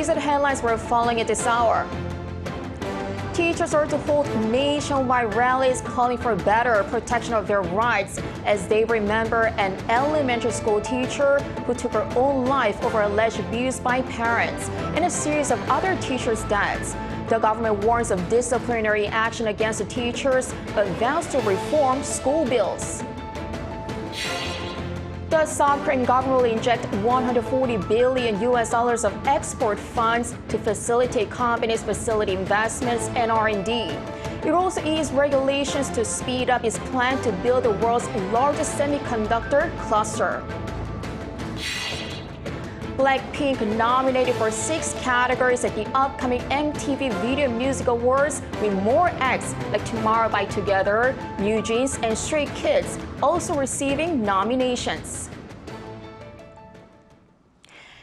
These are the headlines we're following at this hour. Teachers are to hold nationwide rallies calling for better protection of their rights as they remember an elementary school teacher who took her own life over alleged abuse by parents and a series of other teachers' deaths. The government warns of disciplinary action against the teachers but vows to reform school bills. The South Korean government will inject $140 billion of export funds to facilitate companies' facility investments and R&D. It will also ease regulations to speed up its plan to build the world's largest semiconductor cluster. BLACKPINK nominated for 6 categories at the upcoming MTV Video Music Awards, with more acts like Tomorrow by Together, New Jeans, and Stray Kids also receiving nominations.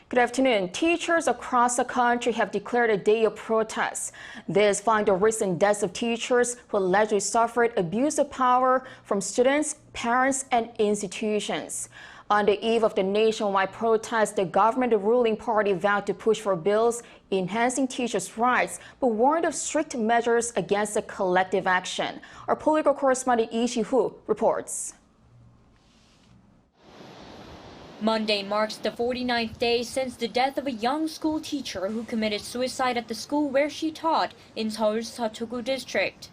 Good afternoon. Teachers across the country have declared a day of protest. This following the recent deaths of teachers who allegedly suffered abuse of power from students, parents, and institutions. On the eve of the nationwide protest, the government ruling party vowed to push for bills enhancing teachers' rights, but warned of strict measures against the collective action. Our political correspondent Lee Si-hoo reports. Monday marks the 49th day since the death of a young school teacher who committed suicide at the school where she taught in Seoul's Seotogu district.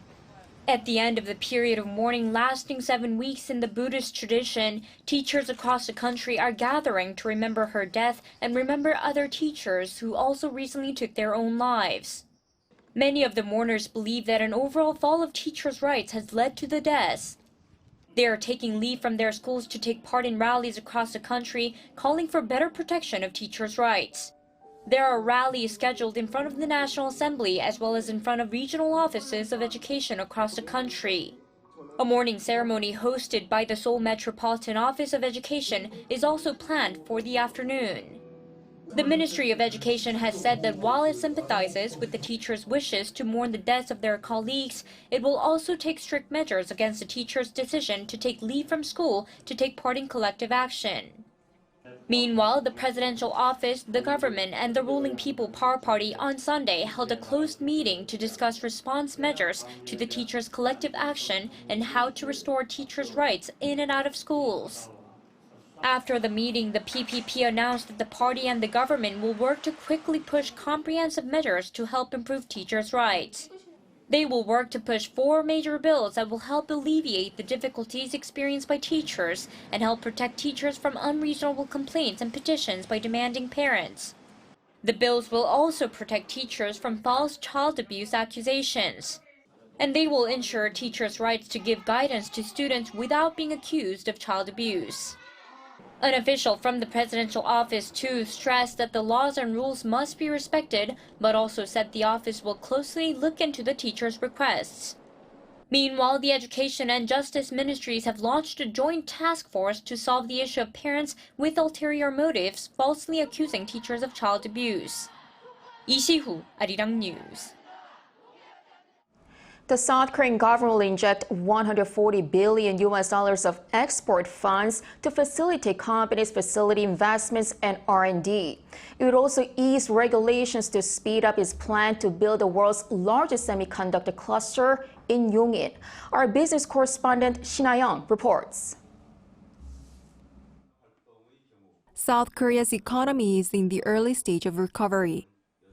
At the end of the period of mourning lasting 7 weeks in the Buddhist tradition, teachers across the country are gathering to remember her death and remember other teachers who also recently took their own lives. Many of the mourners believe that an overall fall of teachers' rights has led to the deaths. They are taking leave from their schools to take part in rallies across the country, calling for better protection of teachers' rights. There are rallies scheduled in front of the National Assembly as well as in front of regional offices of education across the country. A morning ceremony hosted by the Seoul Metropolitan Office of Education is also planned for the afternoon. The Ministry of Education has said that while it sympathizes with the teachers' wishes to mourn the deaths of their colleagues, it will also take strict measures against the teachers' decision to take leave from school to take part in collective action. Meanwhile, the presidential office, the government, and the ruling People Power Party on Sunday held a closed meeting to discuss response measures to the teachers' collective action and how to restore teachers' rights in and out of schools. After the meeting, the PPP announced that the party and the government will work to quickly push comprehensive measures to help improve teachers' rights. They will work to push 4 major bills that will help alleviate the difficulties experienced by teachers and help protect teachers from unreasonable complaints and petitions by demanding parents. The bills will also protect teachers from false child abuse accusations. And they will ensure teachers' rights to give guidance to students without being accused of child abuse. An official from the presidential office, too, stressed that the laws and rules must be respected, but also said the office will closely look into the teachers' requests. Meanwhile, the Education and Justice Ministries have launched a joint task force to solve the issue of parents with ulterior motives falsely accusing teachers of child abuse. Lee Si-hoo, Arirang News. The South Korean government will inject $140 billion of export funds to facilitate companies' facility investments and R&D. It would also ease regulations to speed up its plan to build the world's largest semiconductor cluster in Yongin. Our business correspondent Shin Ha-young reports. South Korea's economy is in the early stage of recovery.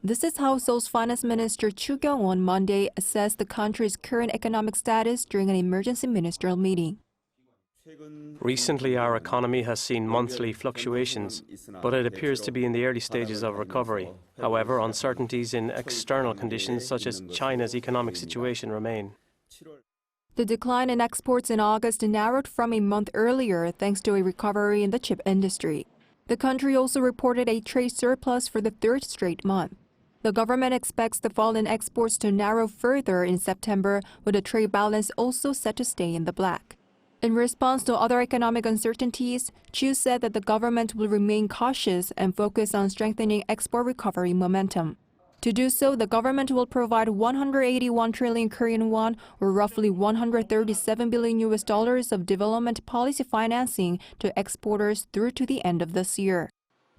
This is how Seoul's Finance Minister Chuseok on Monday assessed the country's current economic status during an emergency ministerial meeting. Recently, our economy has seen monthly fluctuations, but it appears to be in the early stages of recovery. However, uncertainties in external conditions such as China's economic situation remain. The decline in exports in August narrowed from a month earlier thanks to a recovery in the chip industry. The country also reported a trade surplus for the 3rd straight month. The government expects the fall in exports to narrow further in September, with the trade balance also set to stay in the black. In response to other economic uncertainties, Chu said that the government will remain cautious and focus on strengthening export recovery momentum. To do so, the government will provide 181 trillion Korean won, or roughly $137 billion of development policy financing to exporters through to the end of this year.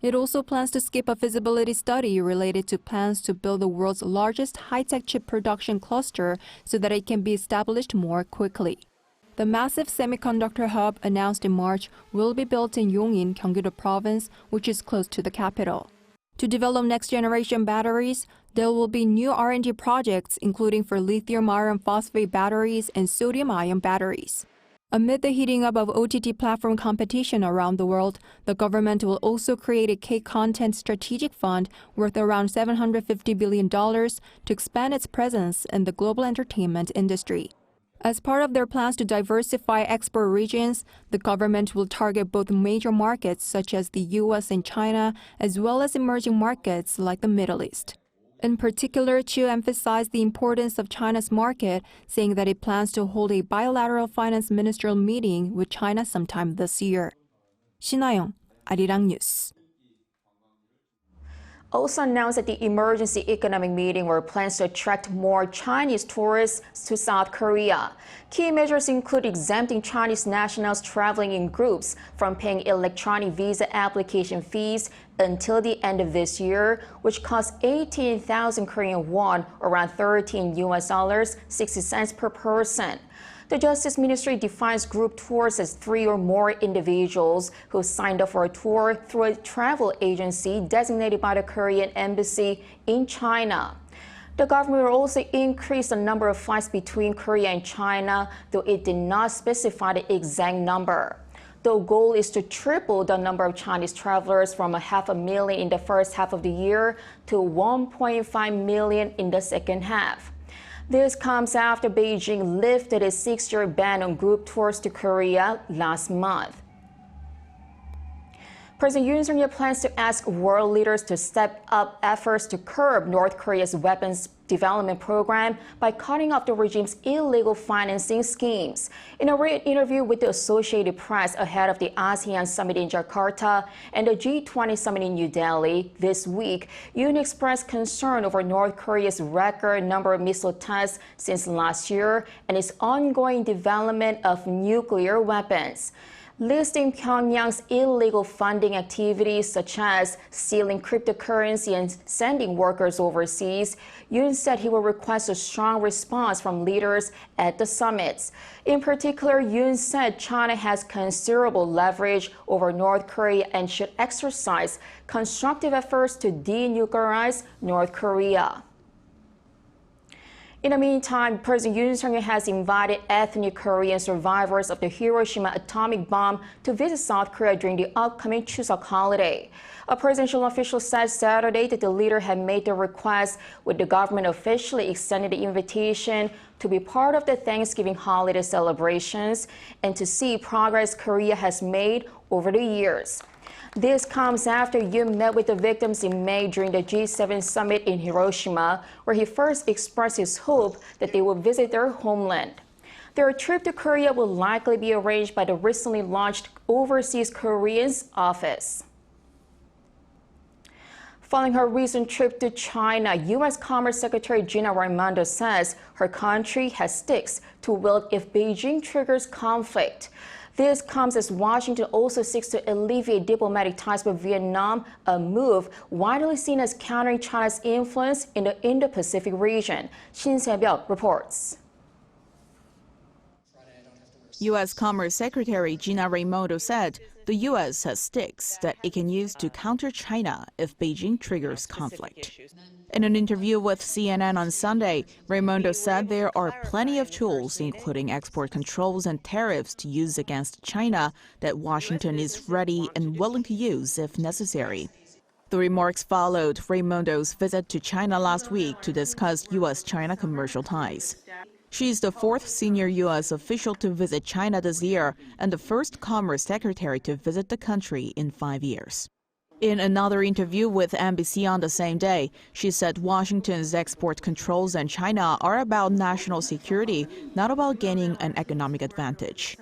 It also plans to skip a feasibility study related to plans to build the world's largest high-tech chip production cluster so that it can be established more quickly. The massive semiconductor hub announced in March will be built in Yongin, Gyeonggi-do Province, which is close to the capital. To develop next-generation batteries, there will be new R&D projects, including for lithium iron phosphate batteries and sodium-ion batteries. Amid the heating up of OTT platform competition around the world, the government will also create a K-content strategic fund worth around $750 billion to expand its presence in the global entertainment industry. As part of their plans to diversify export regions, the government will target both major markets such as the US and China, as well as emerging markets like the Middle East. In particular, Chu emphasized the importance of China's market, saying that it plans to hold a bilateral finance ministerial meeting with China sometime this year. 신하영, Arirang News. Also announced at the emergency economic meeting were plans to attract more Chinese tourists to South Korea. Key measures include exempting Chinese nationals traveling in groups from paying electronic visa application fees until the end of this year, which costs 18,000 Korean won, around $13 60 cents per person. The Justice Ministry defines group tours as 3 or more individuals who signed up for a tour through a travel agency designated by the Korean Embassy in China. The government will also increase the number of flights between Korea and China, though it did not specify the exact number. The goal is to triple the number of Chinese travelers from 500,000 in the first half of the year to 1.5 million in the second half. This comes after Beijing lifted its 6-year ban on group tours to Korea last month. President Yoon Suk-yeol plans to ask world leaders to step up efforts to curb North Korea's weapons development program by cutting off the regime's illegal financing schemes. In a written interview with the Associated Press ahead of the ASEAN summit in Jakarta and the G20 summit in New Delhi this week, Yoon expressed concern over North Korea's record number of missile tests since last year and its ongoing development of nuclear weapons. Listing Pyongyang's illegal funding activities such as stealing cryptocurrency and sending workers overseas, Yoon said he will request a strong response from leaders at the summits. In particular, Yoon said China has considerable leverage over North Korea and should exercise constructive efforts to denuclearize North Korea. In the meantime, President Yoon Suk-yeol has invited ethnic Korean survivors of the Hiroshima atomic bomb to visit South Korea during the upcoming Chuseok holiday. A presidential official said Saturday that the leader had made the request, with the government officially extending the invitation to be part of the Thanksgiving holiday celebrations and to see progress Korea has made over the years. This comes after Yoon met with the victims in May during the G7 summit in Hiroshima, where he first expressed his hope that they will visit their homeland. Their trip to Korea will likely be arranged by the recently launched Overseas Koreans Office. Following her recent trip to China, U.S. Commerce Secretary Gina Raimondo says her country has sticks to wield if Beijing triggers conflict. This comes as Washington also seeks to alleviate diplomatic ties with Vietnam, a move widely seen as countering China's influence in the Indo-Pacific region. Shin Se-byuk reports. U.S. Commerce Secretary Gina Raimondo said the U.S. has sticks that it can use to counter China if Beijing triggers conflict. In an interview with CNN on Sunday, Raimondo said there are plenty of tools, including export controls and tariffs, to use against China that Washington is ready and willing to use if necessary. The remarks followed Raimondo's visit to China last week to discuss U.S.-China commercial ties. She's the 4th senior U.S. official to visit China this year and the first Commerce Secretary to visit the country in 5 years. In another interview with NBC on the same day, she said Washington's export controls in China are about national security, not about gaining an economic advantage.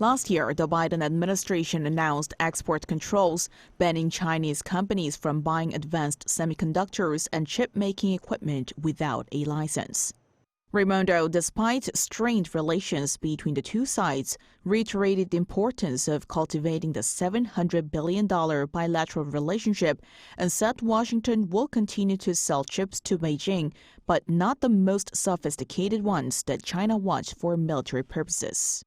Last year, the Biden administration announced export controls, banning Chinese companies from buying advanced semiconductors and chip-making equipment without a license. Raimondo, despite strained relations between the two sides, reiterated the importance of cultivating the $700 billion bilateral relationship and said Washington will continue to sell chips to Beijing, but not the most sophisticated ones that China wants for military purposes.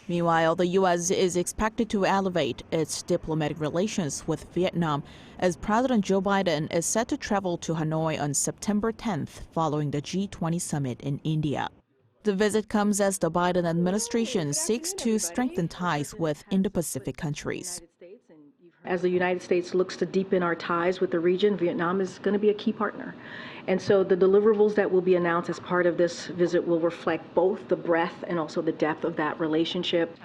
Meanwhile, the U.S. is expected to elevate its diplomatic relations with Vietnam as President Joe Biden is set to travel to Hanoi on September 10th following the G20 summit in India. The visit comes as the Biden administration seeks to strengthen ties with Indo-Pacific countries. As the United States looks to deepen our ties with the region, Vietnam is going to be a key partner. And so the deliverables that will be announced as part of this visit will reflect both the breadth and also the depth of that relationship.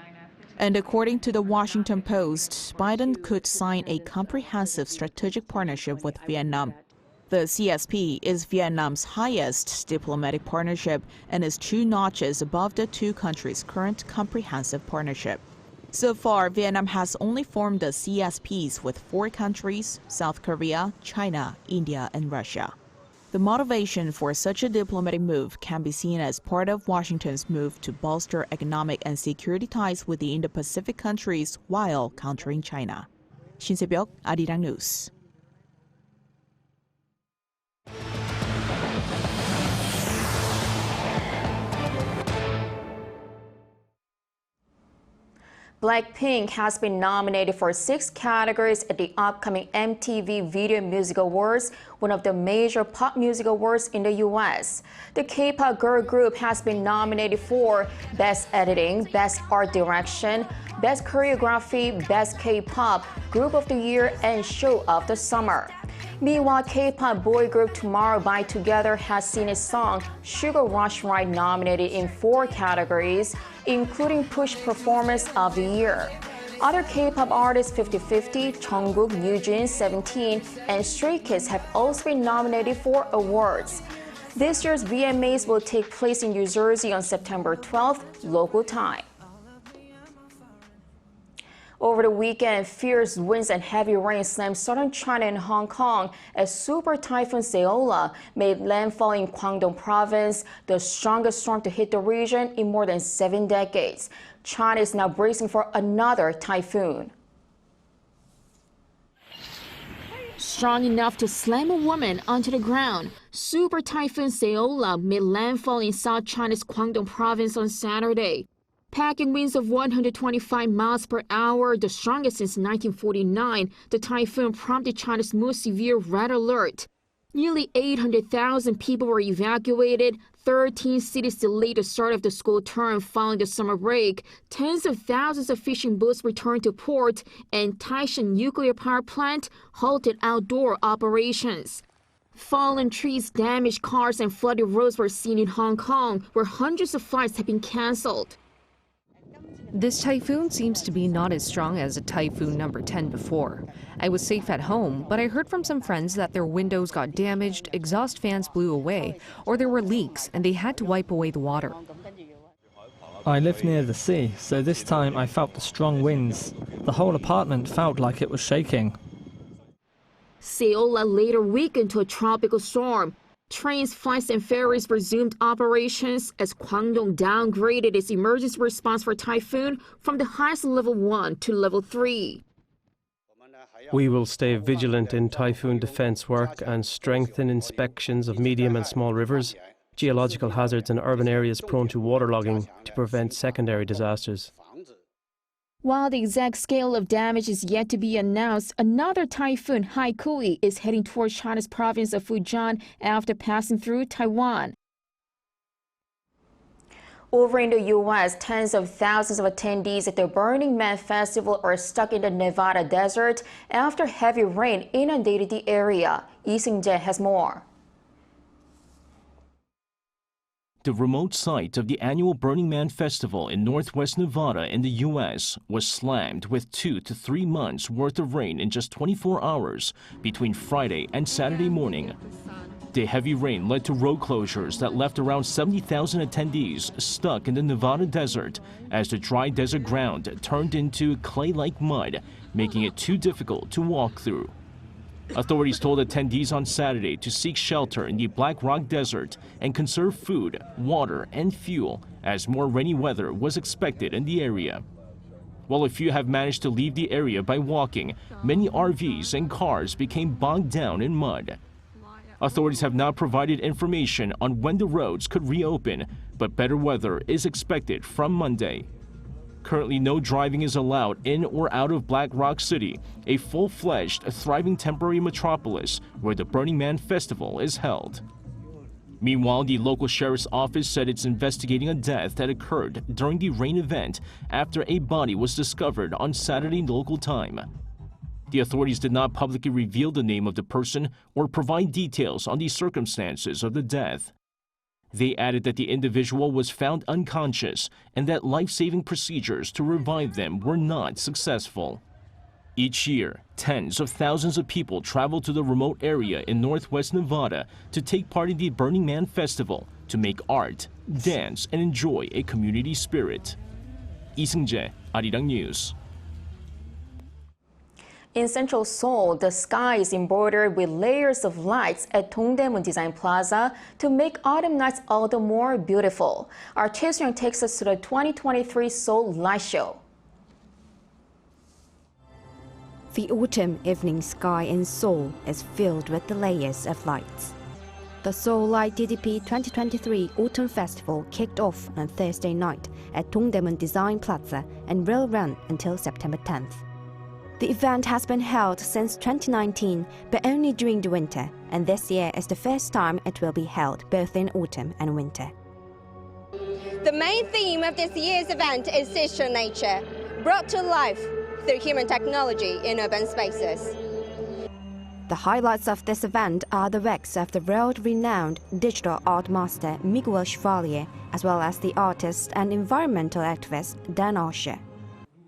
And according to the Washington Post, Biden could sign a comprehensive strategic partnership with Vietnam. The CSP is Vietnam's highest diplomatic partnership and is 2 notches above the two countries' current comprehensive partnership. So far, Vietnam has only formed the CSPs with 4 countries: South Korea, China, India, and Russia. The motivation for such a diplomatic move can be seen as part of Washington's move to bolster economic and security ties with the Indo-Pacific countries while countering China. 신세벽, Arirang News. BLACKPINK has been nominated for 6 categories at the upcoming MTV Video Music Awards, one of the major pop music awards in the U.S. The K-pop girl group has been nominated for Best Editing, Best Art Direction, Best Choreography, Best K-pop, Group of the Year, and Show of the Summer. Meanwhile, K-pop boy group Tomorrow by Together has seen its song Sugar Rush Ride nominated in 4 categories, including Push Performance of the Year. Other K-pop artists 50/50, Jungkook, NewJeans, 17, and Stray Kids have also been nominated for awards. This year's VMAs will take place in New Jersey on September 12th, local time. Over the weekend, fierce winds and heavy rain slammed southern China and Hong Kong as Super Typhoon Saola made landfall in Guangdong province, the strongest storm to hit the region in more than 7 decades. China is now bracing for another typhoon. Strong enough to slam a woman onto the ground, Super Typhoon Saola made landfall in South China's Guangdong province on Saturday. Packing winds of 125 miles per hour, the strongest since 1949, the typhoon prompted China's most severe red alert. Nearly 800,000 people were evacuated, 13 cities delayed the start of the school term following the summer break, tens of thousands of fishing boats returned to port, and Taishan nuclear power plant halted outdoor operations. Fallen trees, damaged cars, and flooded roads were seen in Hong Kong, where hundreds of flights have been cancelled. This typhoon seems to be not as strong as a typhoon number 10 before. I was safe at home, but I heard from some friends that their windows got damaged, exhaust fans blew away, or there were leaks and they had to wipe away the water. I live near the sea, so this time I felt the strong winds. The whole apartment felt like it was shaking. Seola later weakened to a tropical storm. Trains, flights, and ferries resumed operations as Guangdong downgraded its emergency response for typhoon from the highest level 1 to level 3. We will stay vigilant in typhoon defense work and strengthen inspections of medium and small rivers, geological hazards in urban areas prone to waterlogging to prevent secondary disasters. While the exact scale of damage is yet to be announced, another typhoon, Haikui, is heading towards China's province of Fujian after passing through Taiwan. Over in the U.S., tens of thousands of attendees at the Burning Man Festival are stuck in the Nevada desert after heavy rain inundated the area. Lee Seung-jae has more. The remote site of the annual Burning Man Festival in northwest Nevada in the U.S. was slammed with 2 to 3 months worth of rain in just 24 hours between Friday and Saturday morning. The heavy rain led to road closures that left around 70,000 attendees stuck in the Nevada desert as the dry desert ground turned into clay-like mud, making it too difficult to walk through. Authorities told attendees on Saturday to seek shelter in the Black Rock Desert and conserve food, water, and fuel as more rainy weather was expected in the area. While a few have managed to leave the area by walking, many RVs and cars became bogged down in mud. Authorities have not provided information on when the roads could reopen, but better weather is expected from Monday. Currently, no driving is allowed in or out of Black Rock City, a full-fledged, thriving temporary metropolis where the Burning Man Festival is held. Meanwhile, the local sheriff's office said it's investigating a death that occurred during the rain event after a body was discovered on Saturday local time. The authorities did not publicly reveal the name of the person or provide details on the circumstances of the death. They added that the individual was found unconscious and that life-saving procedures to revive them were not successful. Each year, tens of thousands of people travel to the remote area in northwest Nevada to take part in the Burning Man Festival to make art, dance, and enjoy a community spirit. Lee Seung-jae, Arirang News. In central Seoul, the sky is embroidered with layers of lights at Dongdaemun Design Plaza to make autumn nights all the more beautiful. Our Chuseok takes us to the 2023 Seoul Light Show. The autumn evening sky in Seoul is filled with the layers of lights. The Seoul Light DDP 2023 Autumn Festival kicked off on Thursday night at Dongdaemun Design Plaza and will run until September 10th. The event has been held since 2019, but only during the winter, and this year is the first time it will be held both in autumn and winter. The main theme of this year's event is digital nature, brought to life through human technology in urban spaces. The highlights of this event are the works of the world-renowned digital art master Miguel Chevalier, as well as the artist and environmental activist Dan Asher.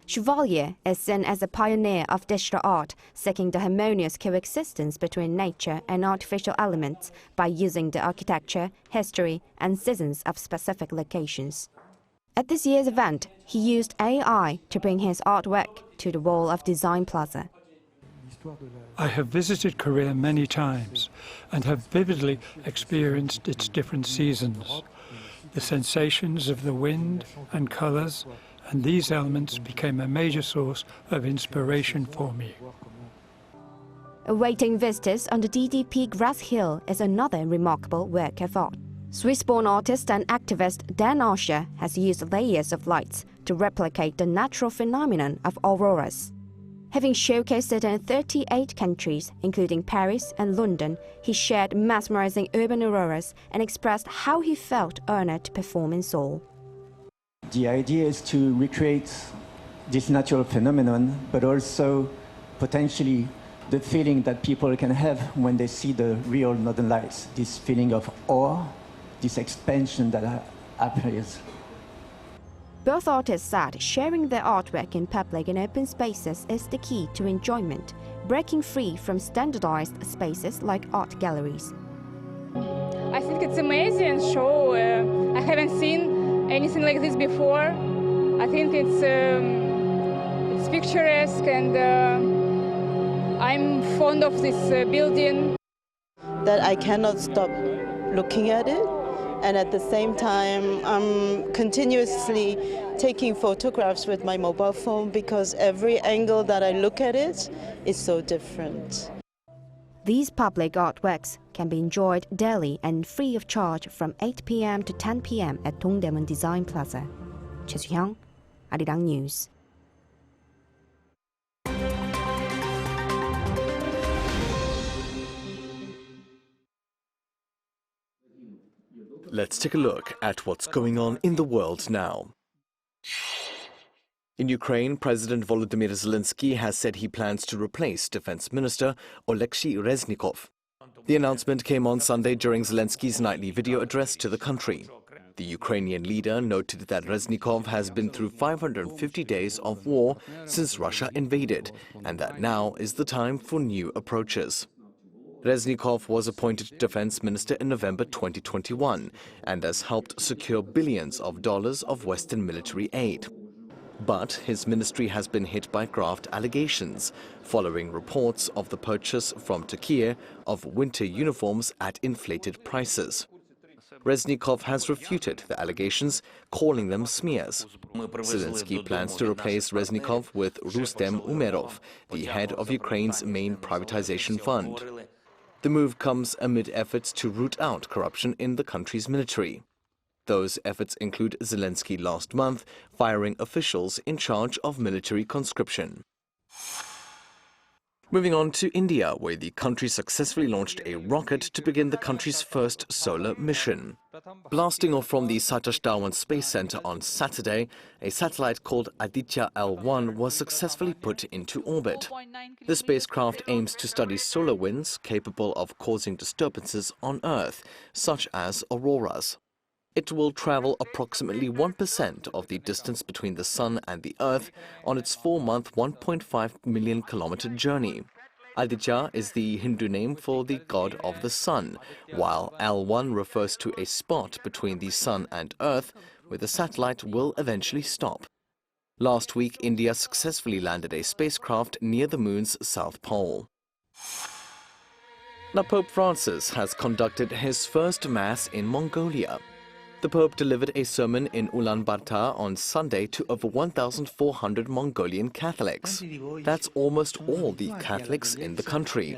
Chevalier is seen as a pioneer of digital art, seeking the harmonious coexistence between nature and artificial elements by using the architecture, history, and seasons of specific locations. At this year's event, he used AI to bring his artwork to the wall of Design Plaza. I have visited Korea many times and have vividly experienced its different seasons. The sensations of the wind and colors and these elements became a major source of inspiration for me. Awaiting visitors on the DDP Grass Hill is another remarkable work of art. Swiss-born artist and activist Dan Asher has used layers of lights to replicate the natural phenomenon of auroras. Having showcased it in 38 countries, including Paris and London, he shared mesmerizing urban auroras and expressed how he felt honored to perform in Seoul. The idea is to recreate this natural phenomenon, but also potentially the feeling that people can have when they see the real northern lights, this feeling of awe, this expansion that appears. Both artists said sharing their artwork in public and open spaces is the key to enjoyment, breaking free from standardized spaces like art galleries. I think it's an amazing show. I haven't seen anything like this before. I think it's picturesque, and I'm fond of this building. That I cannot stop looking at it, and at the same time I'm continuously taking photographs with my mobile phone because every angle that I look at it is so different. These public artworks can be enjoyed daily and free of charge from 8 p.m. to 10 p.m. at Dongdaemun Design Plaza. Chuseok, Arirang News. Let's take a look at what's going on in the world now. In Ukraine, President Volodymyr Zelensky has said he plans to replace Defense Minister Oleksiy Reznikov. The announcement came on Sunday during Zelensky's nightly video address to the country. The Ukrainian leader noted that Reznikov has been through 550 days of war since Russia invaded, and that now is the time for new approaches. Reznikov was appointed defense minister in November 2021 and has helped secure billions of dollars of Western military aid. But his ministry has been hit by graft allegations, following reports of the purchase from Turkey of winter uniforms at inflated prices. Reznikov has refuted the allegations, calling them smears. Zelensky plans to replace Reznikov with Rustem Umerov, the head of Ukraine's main privatization fund. The move comes amid efforts to root out corruption in the country's military. Those efforts include Zelensky last month firing officials in charge of military conscription. Moving on to India, where the country successfully launched a rocket to begin the country's first solar mission. Blasting off from the Satish Dhawan Space Center on Saturday, a satellite called Aditya L1 was successfully put into orbit. The spacecraft aims to study solar winds capable of causing disturbances on Earth, such as auroras. It will travel approximately 1% of the distance between the Sun and the Earth on its 4-month, 1.5 million kilometer journey. Aditya is the Hindu name for the god of the sun, while L1 refers to a spot between the Sun and Earth where the satellite will eventually stop. Last week, India successfully landed a spacecraft near the moon's south pole. Now, Pope Francis has conducted his first Mass in Mongolia. The Pope delivered a sermon in Ulaanbaatar on Sunday to over 1,400 Mongolian Catholics. That's almost all the Catholics in the country.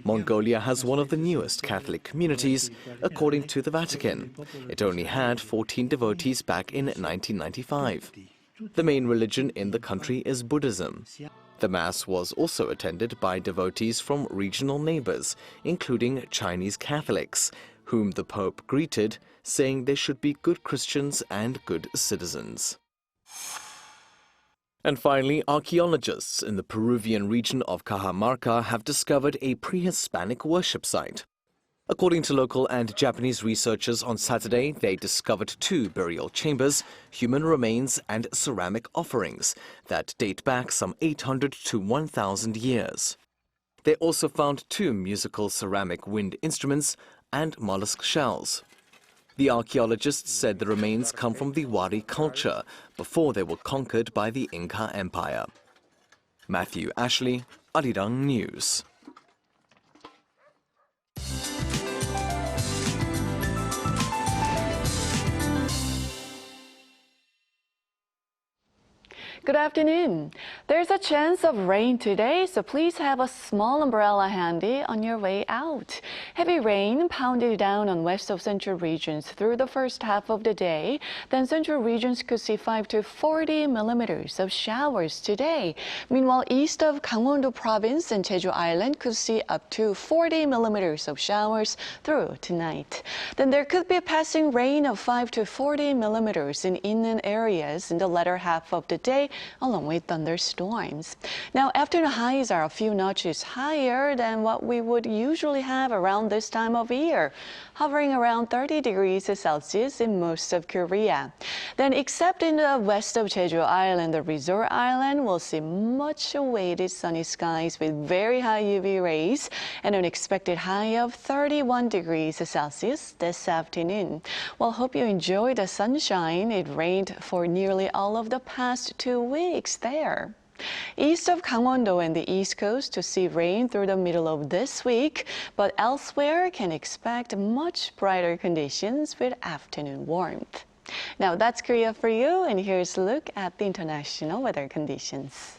Mongolia has one of the newest Catholic communities, according to the Vatican. It only had 14 devotees back in 1995. The main religion in the country is Buddhism. The Mass was also attended by devotees from regional neighbors, including Chinese Catholics, whom the Pope greeted, saying they should be good Christians and good citizens. And finally, archaeologists in the Peruvian region of Cajamarca have discovered a pre-Hispanic worship site. According to local and Japanese researchers on Saturday, they discovered 2 burial chambers, human remains and ceramic offerings that date back some 800 to 1,000 years. They also found 2 musical ceramic wind instruments and mollusk shells. The archaeologists said the remains come from the Wari culture before they were conquered by the Inca Empire. Matthew Ashley, Arirang News. Good afternoon. There's a chance of rain today, so please have a small umbrella handy on your way out. Heavy rain pounded down on west of central regions through the first half of the day. Then central regions could see 5 to 40 millimeters of showers today. Meanwhile, east of Gangwon-do province and Jeju Island could see up to 40 millimeters of showers through tonight. Then there could be a passing rain of 5 to 40 millimeters in inland areas in the latter half of the day, along with thunderstorms. Now, afternoon highs are a few notches higher than what we would usually have around this time of year, hovering around 30 degrees Celsius in most of Korea. Then, except in the west of Jeju Island, the resort island will see much awaited sunny skies with very high UV rays and an expected high of 31 degrees Celsius this afternoon. Well, hope you enjoy the sunshine. It rained for nearly all of the past 2 weeks there. East of Gangwon-do and the East Coast to see rain through the middle of this week, but elsewhere can expect much brighter conditions with afternoon warmth. Now that's Korea for you, and here's a look at the international weather conditions.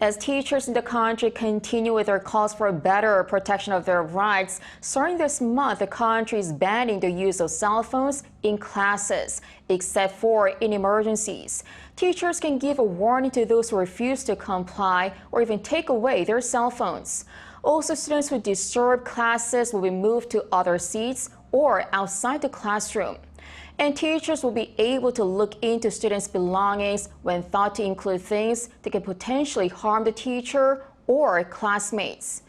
As teachers in the country continue with their calls for better protection of their rights, starting this month, the country is banning the use of cell phones in classes, except for in emergencies. Teachers can give a warning to those who refuse to comply or even take away their cell phones. Also, students who disturb classes will be moved to other seats or outside the classroom. And teachers will be able to look into students' belongings when thought to include things that can potentially harm the teacher or classmates.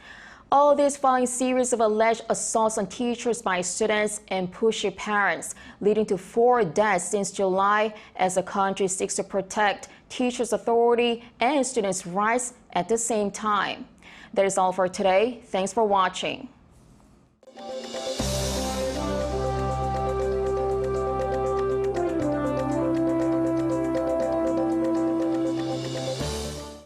All this following a series of alleged assaults on teachers by students and pushy parents, leading to 4 deaths since July as the country seeks to protect teachers' authority and students' rights at the same time. That is all for today. Thanks for watching.